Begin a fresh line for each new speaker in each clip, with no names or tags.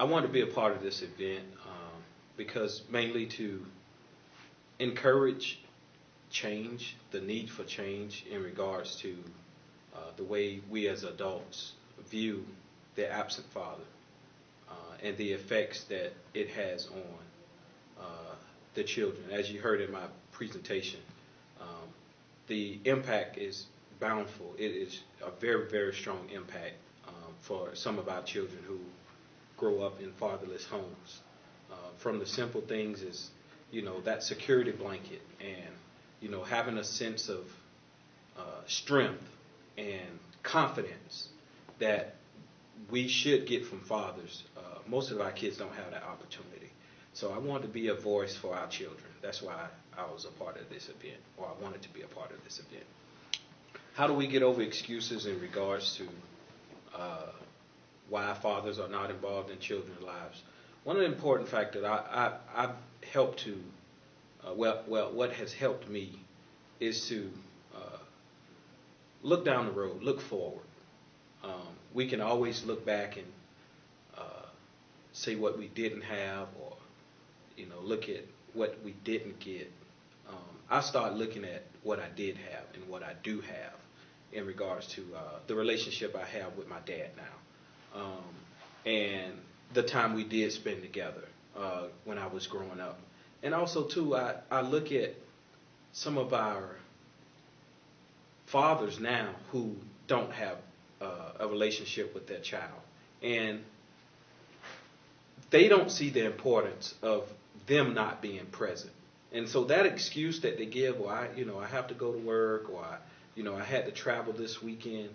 I wanted to be a part of this event because mainly to encourage change, the need for change in regards to the way we as adults view the absent father and the effects that it has on the children. As you heard in my presentation, the impact is bountiful. It is a very, very strong impact for some of our children who grow up in fatherless homes. From the simple things as, that security blanket and, having a sense of strength and confidence that we should get from fathers. Most of our kids don't have that opportunity. So I wanted to be a voice for our children. That's why I was a part of this event, or I wanted to be a part of this event. How do we get over excuses in regards to why fathers are not involved in children's lives? One of the important factors I've helped to, what has helped me is to look down the road, look forward. We can always look back and say what we didn't have, or look at what we didn't get. I start looking at what I did have and what I do have in regards to the relationship I have with my dad now, and the time we did spend together when I was growing up. And also, too, I look at some of our fathers now who don't have a relationship with their child, and they don't see the importance of them not being present. And so that excuse that they give, well, I have to go to work, or I had to travel this weekend.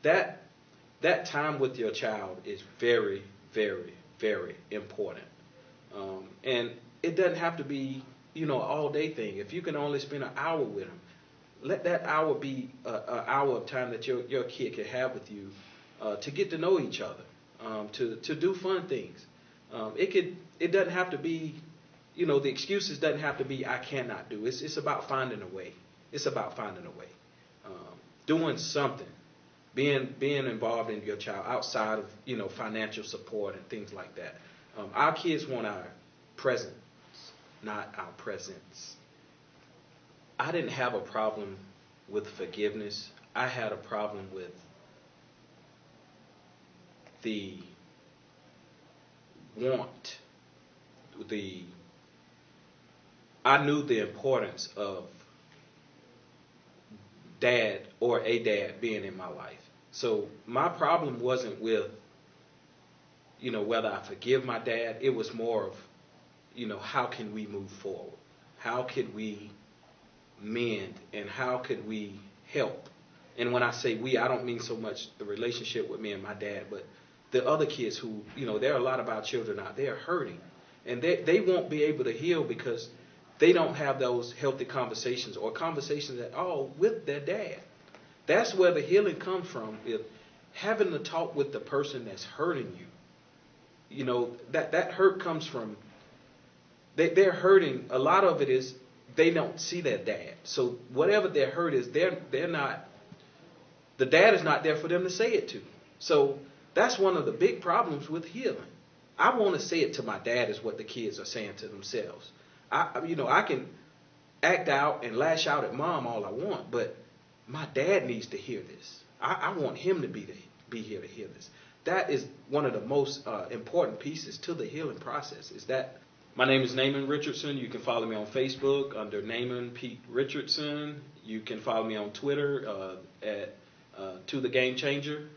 That time with your child is very, very, very important. And it doesn't have to be, an all-day thing. If you can only spend an hour with them, let that hour be an hour of time that your kid can have with you to get to know each other, to do fun things. It doesn't have to be, the excuses doesn't have to be I cannot do. It's about finding a way. It's about finding a way. Doing something, being involved in your child outside of financial support and things like that. Our kids want our presence, not our presence. I didn't have a problem with forgiveness. I had a problem with the want, I knew the importance of dad or a dad being in my life. So my problem wasn't with, whether I forgive my dad. It was more of, how can we move forward? How could we mend, and how could we help? And when I say we, I don't mean so much the relationship with me and my dad, but the other kids who, there are a lot of our children out there hurting, and they won't be able to heal because they don't have those healthy conversations, or conversations at all with their dad. That's where the healing comes from, is having to talk with the person that's hurting you. That hurt comes from, they're hurting. A lot of it is they don't see their dad. So whatever their hurt is, they're not, the dad is not there for them to say it to. So that's one of the big problems with healing. I want to say it to my dad is what the kids are saying to themselves. I can act out and lash out at mom all I want, but my dad needs to hear this. I want him to be here to hear this. That is one of the most important pieces to the healing process. Is that my name is Namon Richardson. You can follow me on Facebook under Namon Pete Richardson. You can follow me on Twitter at To The Game Changer.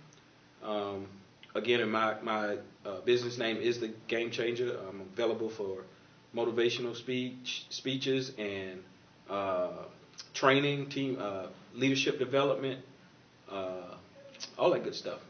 Again, my business name is The Game Changer. I'm available for motivational speeches and training, team leadership development, all that good stuff.